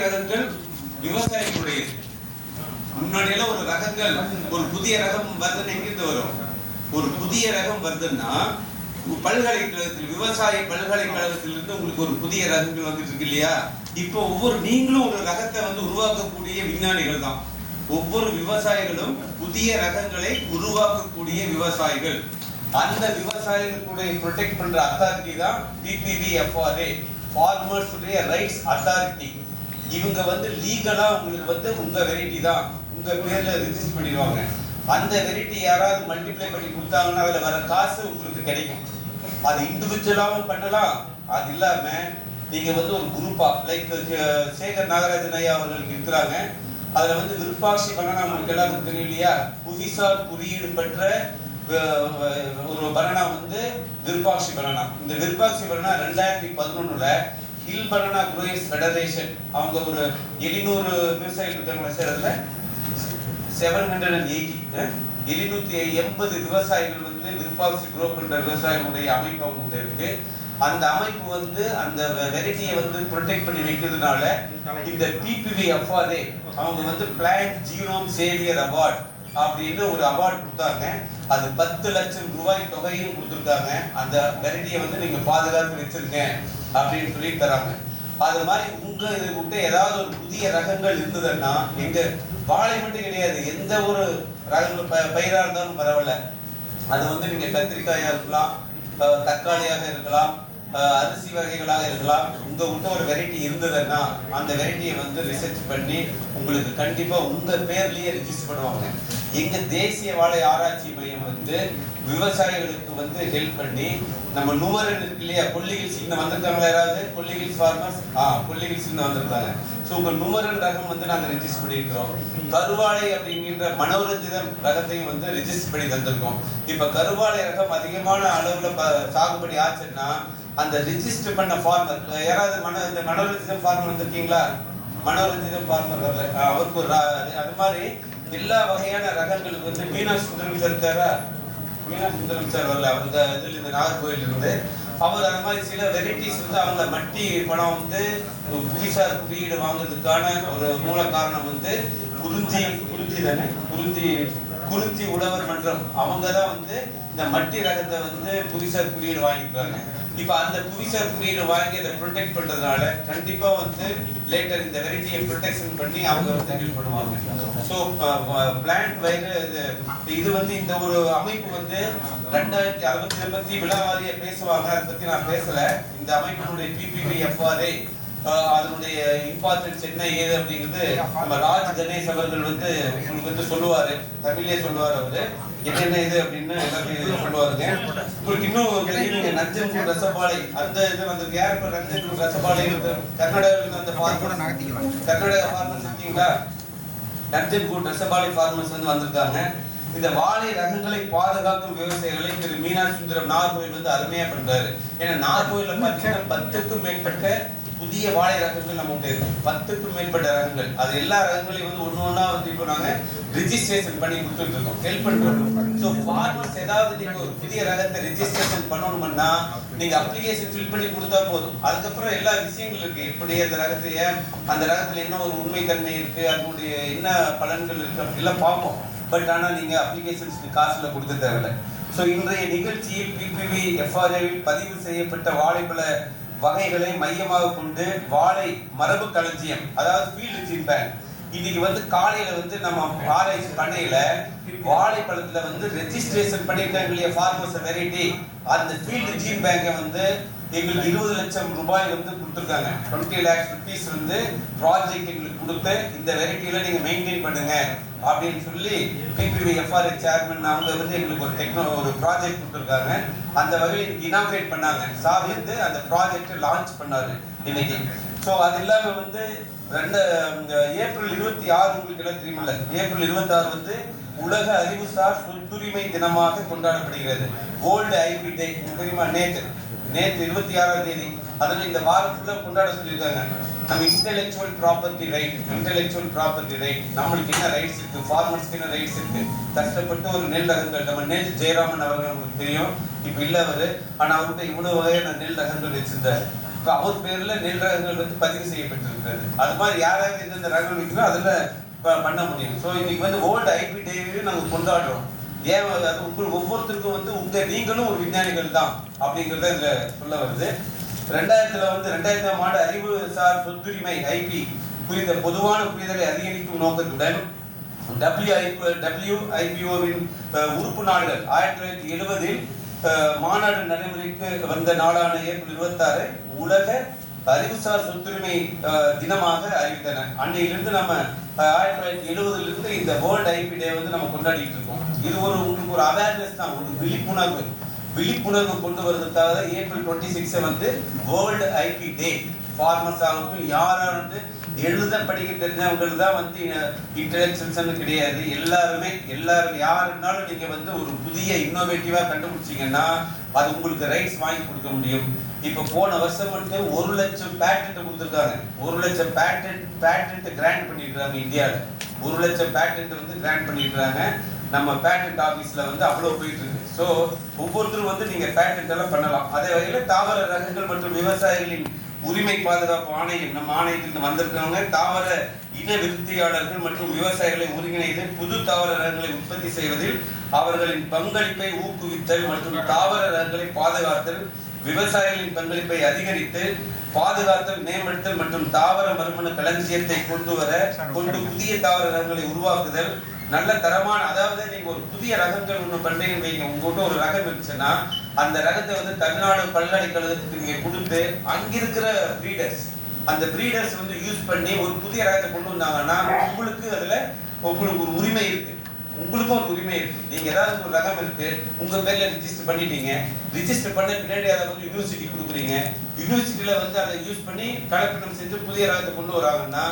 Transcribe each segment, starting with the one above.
ரகங்கள் விவசாயிகளுடையது. முன்னாடியெல்லாம் ஒரு ரகங்கள், ஒரு புதிய ரகம் வருதுன்னு எங்கிருந்து வரும்? ஒரு புதிய ரகம் வருதுன்னா பல்கலைக்கழகத்தில், விவசாய பல்கலைக்கழகத்திலிருந்து உங்களுக்கு ஒரு புதிய ரகங்கள் வந்துட்டு இருக்கு இல்லையா? இப்போ நீங்களும் ஒரு ரகத்தை உருவாக்கக்கூடிய விஞ்ஞானிகள் தான். ஒவ்வொரு விவசாயிகளும் புதிய ரகங்களை உருவாக்கக்கூடிய விவசாயிகள். அந்த விவசாயிகளுடைய ப்ரொடெக்ட் பண்ற அத்தாரிட்டி தான் PPVFRA, ஃபார்மர்ஸ் ரைட்ஸ் அத்தாரிட்டி. இவங்க லீகலா உங்களுக்கு உங்க வெரைட்டி தான் உங்க பேர்ல ரெஜிஸ்டர் பண்ணிடுவாங்க. அந்த வெரைட்டி யாராவது மல்டிப்ளை பண்ணி கொடுத்தாங்கன்னா அதுல வர காசு உங்களுக்கு கிடைக்கும். அது இண்டிவிஜுவலாவும் பண்ணலாம். அது இல்லாம நீங்க ஒரு குரூப்பா, லைக் சேகர் நாகராஜன் ஐயா அவர்களுக்கு இருக்கிறாங்க. அதுல விருப்பாட்சி பனானா உங்களுக்கு எல்லாருக்கும் தெரியும் இல்லையா? புவிசார் குறியீடு பெற்ற ஒரு பனானா விருப்பாட்சி பனானா. இந்த விருப்பாட்சி பனானா 2011ல ஹில் பனானா குரோயர்ஸ் ஃபெடரேஷன் அவங்க ஒரு 700 விவசாயிகள் இருக்காங்க சார். அதுல 780 விவசாயிகள் விருப்பாட்சி குரோ பண்ற விவசாயிகளுடைய அமைப்பு அவங்க இருக்கு. அந்த அமைப்பு அந்த வெரைட்டியை ப்ரொடெக்ட் பண்ணி வைக்கிறதுனால இந்த PPVFRA அவங்க பிளான்ட் ஜீனோம் சேவியர் அவார்ட் அப்படின்னு ஒரு அவார்டு கொடுத்தாங்க. அது 10 லட்சம் ரூபாய் தொகையும் கொடுத்துருக்காங்க. அந்த வெரைட்டியை நீங்க பாதுகாத்து வச்சிருங்க அப்படின்னு சொல்லி தராங்க. அது மாதிரி உங்க ஏதாவது ஒரு புதிய ரகங்கள் இருந்ததுன்னா, எங்க வாழை மட்டும் கிடையாது, எந்த ஒரு ரகங்கள் பயிரா இருந்தாலும் பரவாயில்ல. அது நீங்க கத்திரிக்காயா இருக்கலாம், தக்காளியாக இருக்கலாம், அரிசி வகைகளாக இருக்கலாம். உங்க ஒரு வெரைட்டி இருந்ததுன்னா அந்த வெரைட்டியை ரிசர்ச் பண்ணி உங்களுக்கு கண்டிப்பா உங்க பேர்லயே ரெஜிஸ்டர் பண்ணுவாங்க. எங்க தேசிய வாழை ஆராய்ச்சி மையம் விவசாயிகளுக்கு ஹெல்ப் பண்ணி, நம்ம நுமரன் இருக்கு இல்லையா, கொல்லிகில்ஸ் இங்க வந்திருக்காங்களா யாராவது? கொல்லிகில்ஸ் ஃபார்மர்ஸ், கொல்லிகில்ஸ் இங்க வந்திருக்காங்க. ஸோ உங்க நுமரன் ரகம் நாங்க ரெஜிஸ்டர் பண்ணியிருக்கிறோம். கருவாழை அப்படிங்கிற மனோரஞ்சிதம் ரகத்தையும் ரெஜிஸ்டர் பண்ணி தந்திருக்கோம். இப்ப கருவாழை ரகம் அதிகமான அளவுல சாகுபடி ஆச்சுன்னா அந்த ரெஜிஸ்டர் பண்ண ஃபார்மர் யாராவது மனோரஞ்சிதம் ஃபார்மர் வந்திருக்கீங்களா? மனோரஞ்சிதம் ஃபார்மர் வரல, அவருக்கு ஒரு அது மாதிரி எல்லா வகையான ரகங்களுக்கு மீனா சுந்தரம் சார் இருக்காரா? மீனா சுந்தரம் சார் வரல, அவருக்கு இதுல இந்த நாகர்கோவில் இருந்து. அவர் அந்த மாதிரி சில வெரைட்டிஸ் அவங்க மட்டி பணம் புவிசார் குறியீடு வாங்குறதுக்கான ஒரு மூல காரணம் குறிஞ்சி உழவர் மன்றம். அவங்க தான் இந்த மட்டி ரகத்தை புவிசார் குறியீடு வாங்கிக்கிறாங்க. இப்ப அந்த புவிசார் குறியீடு வாங்கி அதை ப்ரொடெக்ட் பண்றதுனால கண்டிப்பா லேட்டர் இந்த வெரைட்டியை ப்ரொடெக்ஷன் பண்ணி அவங்க ஹெல்ப் பண்ணுவாங்க. ஸோ பிளான்ட் வயது இது இந்த ஒரு அமைப்பு 2060 பத்தி விழாவாரியா பேசுவாங்க. அதை பத்தி நான் பேசல. இந்த அமைப்பினுடைய PPVFRA அதனுடைய இம்பார்ட்டன்ஸ் என்ன ஏது அப்படிங்கிறது நம்ம ராஜ் கணேஷ் அவர்கள் உங்களுக்கு சொல்லுவாரு, தமிழ்லயே சொல்லுவாரு. அவரு என்னென்ன இது அப்படின்னு எல்லாத்தையும் சொல்லுவாருங்க. உங்களுக்கு இன்னும் தெரியும், நஞ்சன்கூட் ரசபாலை அந்த இது வந்திருக்கு. யார் இப்ப நஞ்சன்கூட் ரசபாலை கர்நாடகாவில் அந்த கர்நாடகா ஃபார்மர்ஸ் இருக்கீங்களா? நஞ்சன்கூட் ரசபாலை ஃபார்மர்ஸ் வந்திருக்காங்க. இந்த வாழை ரகங்களை பாதுகாக்கும் விவசாயிகளை திரு மீனா சுந்தரம் நாகர்கோவில் அருமையா பண்றாரு. ஏன்னா நாகர்கோவில்ல பாத்தீங்கன்னா 10க்கும் மேற்பட்ட புதிய வாழை ரகங்கள் நம்மகிட்ட இருக்கு. 10க்கும் மேற்பட்ட ரகங்கள். அது எல்லா ரகங்களையும் ஒண்ணு இப்போ நாங்க ரிஜிஸ்ட்ரேஷன் பண்ணி கொடுத்துட்டு இருக்கோம், ஹெல்ப் பண்றோம். ஸோ ஃபார்மர்ஸ் ஏதாவது நீங்க ஒரு புதிய ரகத்தை ரிஜிஸ்ட்ரேஷன் பண்ணணும்னா நீங்க அப்ளிகேஷன் ஃபில் பண்ணி கொடுத்தா போதும். அதுக்கப்புறம் எல்லா விஷயங்கள் இருக்கு. எப்படி அந்த ரகத்துல என்ன ஒரு உண்மைத்தன்மை இருக்கு, அதனுடைய என்ன பலன்கள் இருக்கு அப்படிலாம் பார்ப்போம். பட் ஆனா நீங்க அப்ளிகேஷன்ஸ்க்கு காசுல கொடுக்க தேவையில்லை. ஸோ இன்றைய நிகழ்ச்சியில் PPVFRAவில் பதிவு செய்யப்பட்ட வாழைப்பழ வகைகளை மையமாக கொண்டு வாழை மரபு களஞ்சியம், அதாவது ஃபீல்டு ஜீன் பேங்க், இன்னைக்கு காலையில நம்ம ஆராய்ச்சி பண்ணையில வாழைப்பழத்துல ரெஜிஸ்ட்ரேஷன் பண்ணிருக்காங்க இல்லையா ஃபார்மர்ஸ் வெரைட்டி, அந்த ஃபீல்டு ஜீன் பேங்கை எங்களுக்கு 20 லட்சம் ரூபாய் கொடுத்துருக்காங்க. 20 lakhs rupees ப்ராஜெக்ட் எங்களுக்கு கொடுத்து இந்த வெரைட்டியில நீங்க மெயின்டைன் பண்ணுங்க அப்படின்னு சொல்லி PPVFRA சேர்மன் அவங்க எங்களுக்கு ஒரு ப்ராஜெக்ட் கொடுத்துருக்காங்க. அந்த வகையில் இனாகிரேட் பண்ணாங்க. சார் அந்த ப்ராஜெக்ட் லான்ச் பண்ணாரு இன்னைக்கு. ஸோ அது இல்லாம ஏப்ரல் 26 உங்களுக்கு எல்லாம் தெரியுமில்ல, ஏப்ரல் 26 உலக அறிவுசார் சொத்துரிமை தினமாக கொண்டாடப்படுகிறது. வேர்ல்டு ஐபி டே தெரியுமா? நேற்று 26ஆம் தேதி. அதில் இந்த வாரம் ஃபுல்லா கொண்டாட சொல்லியிருக்காங்க. நம்ம இன்டெலெக்சுவல் ப்ராப்பர்ட்டி ரைட், நம்மளுக்கு என்ன ரைட்ஸ் இருக்கு, ஃபார்மர்ஸ்க்கு என்ன ரைட்ஸ் இருக்கு. கஷ்டப்பட்டு ஒரு நெல் ரகங்கள், நம்ம நெல் ஜெயராமன் அவர்கள் உங்களுக்கு தெரியும், இப்ப இல்ல அவரு, ஆனா அவர்கிட்ட இவ்வளவு வகையான நெல் ரகங்கள் வச்சிருந்தாரு. இப்போ அவர் பேர்ல நெல் ரகங்கள் வந்து பதிவு செய்யப்பட்டிருக்கிறது. அது மாதிரி யாராவது எந்தெந்த ரகங்கள் வைக்கிறோம் அதுல பண்ண முடியும். ஸோ இன்னைக்கு வந்து வேர்ல்டு ஐபி டேவையும் நாங்கள் கொண்டாடுறோம். ஏன் அது ஒவ்வொருத்தருக்கும் வந்து நீங்களும் ஒரு விஞ்ஞானிகள் தான் அப்படிங்கிறத இதுல சொல்ல வருது. 2000ஆம் ஆண்டு அறிவுசார் சொத்துரிமை ஐபி குறித்த பொதுவான புரிதலை அதிகரிக்கும் நோக்கத்துடன் WIPO-வின் உறுப்பு நாடுகள் 1970 மாநாடு நடைமுறைக்கு வந்த நாளான ஏப்ரல் 26 உலக அறிவுசார் சொத்துரிமை தினமாக அறிவித்தன. அன்னையிலிருந்து நம்ம 1970 இந்த வேர்ல்டு ஐபி டே வந்து நம்ம கொண்டாடிட்டு இருக்கோம். இது உங்களுக்கு ஒரு அவேர்னஸ் தான், ஒரு விழிப்புணர்வு கொண்டு வருவதற்காக ஏப்ரல் 26 வந்து வேர்ல்டு ஐபி டே. ஃபார்மர்ஸ் ஆகட்டும், யாரும் வந்து எழுத படிக்க தெரிஞ்சவங்களுக்கு தான் வந்து இன்டெலெக்சுவல்ஸ் கிடையாது. எல்லாரும் யாருன்னாலும் நீங்க வந்து ஒரு புதிய இன்னோவேட்டிவா கண்டுபிடிச்சீங்கன்னா அது உங்களுக்கு ரைட்ஸ் வாங்கி கொடுக்க முடியும். இப்ப போன வருஷம் மட்டும் 1 லட்சம் பேட்டன்ட் கொடுத்துருக்காங்க. 1 லட்சம் பேட்டன்ட் கிராண்ட் பண்ணிருக்காங்க. இந்தியாவில் 1 லட்சம் பேட்டன்ட் வந்து கிராண்ட் பண்ணிருக்காங்க. நம்ம பேட்டன்ட் ஆபீஸ்ல வந்து அவ்வளவு போயிட்டு இருக்கு. ஸோ ஒவ்வொருத்தரும் வந்து நீங்க பேட்டன்ட் எல்லாம் பண்ணலாம். அதே வகையில தாவர ரகங்கள் மற்றும் விவசாயிகளின் உரிமை பாதுகாப்பு ஆணையம், நம்ம ஆணையத்துக்கு வந்திருக்கிறவங்க தாவர இன விருத்தியாளர்கள் மற்றும் விவசாயிகளை ஒருங்கிணைத்து புது தாவர ரகங்களை உற்பத்தி செய்வதில் அவர்களின் பங்களிப்பை ஊக்குவித்தல் மற்றும் தாவர ரகங்களை பாதுகாத்தல், விவசாயிகளின் பங்களிப்பை அதிகரித்து பாதுகாத்தல், மேம்படுத்தல் மற்றும் தாவர மறுமண களஞ்சியத்தை கொண்டு புதிய தாவர ரகங்களை உருவாக்குதல், நல்ல தரமான, அதாவது நீங்க ஒரு புதிய ரகங்கள் ஒண்ணு பண்றீங்க, உங்ககிட்ட ஒரு ரகம் இருந்துச்சுன்னா அந்த ரகத்தை வந்து தமிழ்நாடு பல்கலைக்கழகத்துக்கு நீங்க கொடுத்து அங்கிருக்கிற அந்த பிரீடர்ஸ் வந்து யூஸ் பண்ணி ஒரு புதிய ரகத்தை கொண்டு வந்தாங்கன்னா உங்களுக்கு ஒரு உரிமை இருக்கு. உங்களுக்கும் ஒரு உரிமை இருக்கு. நீங்க ஏதாவது ஒரு ரகம் இருக்கு, உங்க பேர்ல ரிஜிஸ்டர் பண்ணிட்டீங்க, ரிஜிஸ்டர் பண்ண பின்னாடி அதை வந்து யூனிவர்சிட்டி கொடுக்குறீங்க, யூனிவர்சிட்டியில வந்து அதை யூஸ் பண்ணி கலப்படம் செஞ்சு புதிய ரகத்தை கொண்டு வராங்கன்னா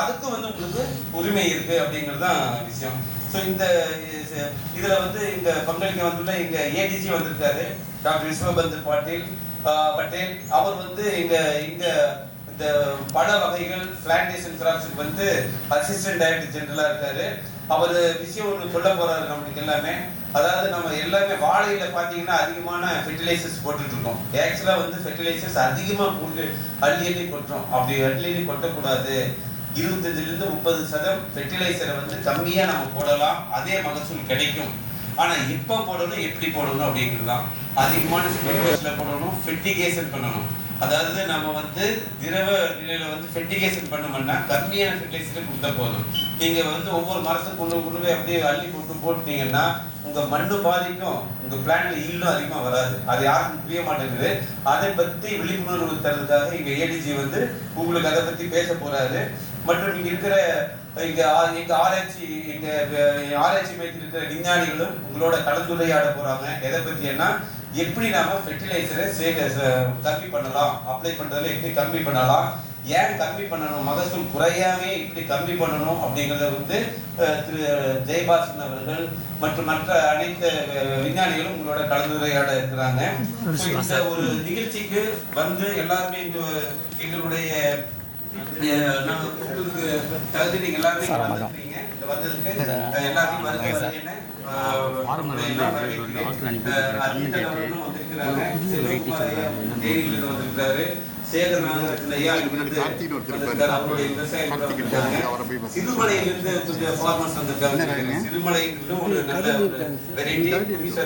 அதுக்கு வந்து உங்களுக்கு உரிமை இருக்கு அப்படிங்கிறது தான் விஷயம். ஸோ இதுல வந்து இந்த பங்களிக்க வந்துள்ள எங்க ஏடிஜி வந்திருக்காரு, டாக்டர் விஸ்வபந்து பட்டேல். அவர் வந்து இந்த பழ வகைகள் பிளான்டேஷன் கிராப்ஸுக்கு வந்து அசிஸ்டன்ட் டைரக்டர் ஜெனரலா இருக்காரு. அவர் விஷயம் ஒன்று சொல்ல போறாரு நம்மளுக்கு எல்லாமே. அதாவது நம்ம எல்லாமே வாழையில பாத்தீங்கன்னா அதிகமான ஃபெர்டிலைசர்ஸ் போட்டுட்டு இருக்கோம். ஆக்சுவலா வந்து ஃபெர்டிலைசர்ஸ் அதிகமா போட்டு அள்ளி கொட்டுறோம். அப்படி அள்ளி கொட்டக்கூடாது. 25-30% ஃபெர்டிலைசரை வந்து கம்மியா நம்ம போடலாம், அதே மகசூல் கிடைக்கும். ஆனா எப்ப போடணும், எப்படி போடணும் அப்படிங்கிறது தான். அதிகமான ஸ்பெர்டோஸ்ல போடணும், ஃபெர்டிகேஷன் பண்ணணும். அதாவது நம்ம வந்து திரவ நிலையில வந்து ஃபெர்டிகேஷன் பண்ணோம்னா கம்மியான ஃபெர்டிலைசர் கொடுத்தா போதும். நீங்க வந்து ஒவ்வொரு மரத்துக்கு கொண்டு போய் அப்படியே அள்ளி போட்டீங்கன்னா உங்க மண்ணு பாதிக்கும், உங்க பிளான்ட்ல ஈல்டும் அதிகமா வராது. அது யாருக்கும் புரிய மாட்டேங்குது. அதை பத்தி விழிப்புணர்வு தரதுக்காக இங்க ஏடிஜி வந்து உங்களுக்கு அதை பத்தி பேச போறாரு. மற்றும் இங்க இருக்கிற எங்க ஆராய்ச்சி மையத்தில் இருக்கிற விஞ்ஞானிகளும் உங்களோட கலந்துரையாட போறாங்க. எதை பத்தினா எப்படி நாம ஃபெர்டிலைசரை கம்மி பண்ணலாம், அப்ளை பண்றதுல எப்படி கம்மி பண்ணலாம், ஏன் கம்மி பண்ணணும், மகசூல் குறையாமே இப்படி கம்மி பண்ணணும் அப்படிங்கறத வந்து திரு ஜெயபாசன் அவர்கள் மற்றும் மற்ற அனைத்து விஞ்ஞானிகளும் உங்களோட கலந்துரையாட இருக்கிறாங்க. இந்த ஒரு நிகழ்ச்சிக்கு வந்து எல்லாருமே எங்களுடைய தகுதி நீங்க எல்லாருமே வந்திருக்கீங்க. இந்த வந்ததுக்கு எல்லாத்தையும் வந்திருக்கிறாங்க. சிறுமலையிலிருந்து கொஞ்சம் ஃபார்மர்ஸ் வந்திருக்காங்க. சிறுமலையிலும் ஒரு நல்ல வெரைட்டி,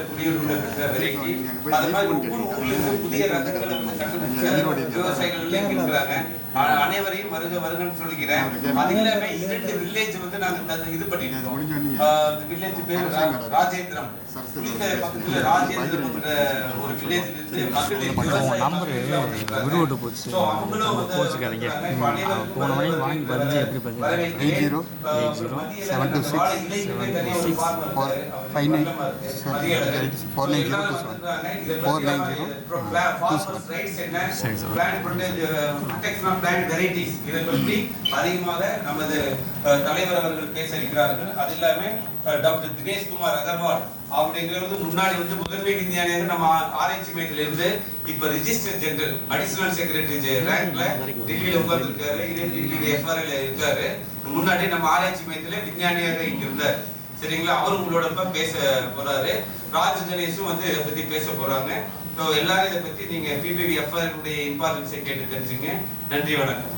குடியுரிமை பெற்ற வெரைட்டி. அது மாதிரி ஒவ்வொரு ஊர்ல புதிய ரகங்களை கண்டுபிடிச்ச விவசாயிகள் இருக்கிறாங்க. அனைவரையும் வருகன்னு சொல்லிக்கிறேன். அது இல்லாம 2 வில்லேஜ் வந்து நாங்க இது பண்ணிட்டு இருக்கோம். வில்லேஜ் பேர் ராஜேந்திரம். பக்கத்துல ராஜேந்திரம் ஒரு வில்லேஜ்ல இருந்து மக்கள் இதை பற்றி அதிகமாக நமது தலைவர் அவர்கள் பேச இருக்கிறார்கள். அது இல்லாம டாக்டர் தினேஷ்குமார் அகர்வால் அப்படிங்கிறது முன்னாடி வந்து முதன்மை விஞ்ஞானியாக நம்ம ஆராய்ச்சி மையத்தில இருந்து இப்ப ரிஜிஸ்டர் ஜெனரல் அடிஷனல் செக்ரட்டரி ரேங்க்ல டெல்லியில உட்கார்ந்து இருக்காரு. இதே டெல்லி எஃப்ஆர்எல் இருக்காரு. முன்னாடி நம்ம ஆராய்ச்சி மையத்தில விஞ்ஞானியாக இங்க இருந்தார். சரிங்களா? அவர் உங்களோட பேச போறாரு. ராஜ் கணேஷும் வந்து இதை பத்தி பேச போறாங்க. ஸோ எல்லாரும் இதை பத்தி நீங்க PPVFR-உடைய இம்பார்ட்டன்ஸை கேட்டு தெரிஞ்சுங்க. நன்றி, வணக்கம்.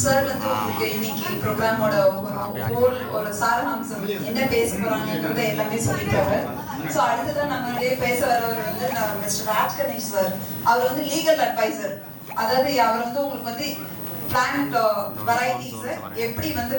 சார் வந்து உங்களுக்கு இன்னைக்கு ப்ரோக்ராமோட ஒரு சாரம்சம் என்ன பேச போறாங்கன்றத எல்லாமே சொல்லிட்டாரு. ஸோ அடுத்ததான் நம்மளுடைய பேச வரவர் வந்து மிஸ்டர் ராஜ் கணேஷ் சார். அவர் வந்து லீகல் அட்வைசர். அதாவது அவர் வந்து உங்களுக்கு வந்து பிளான்ட் வெரைட்டிஸ் எப்படி வந்து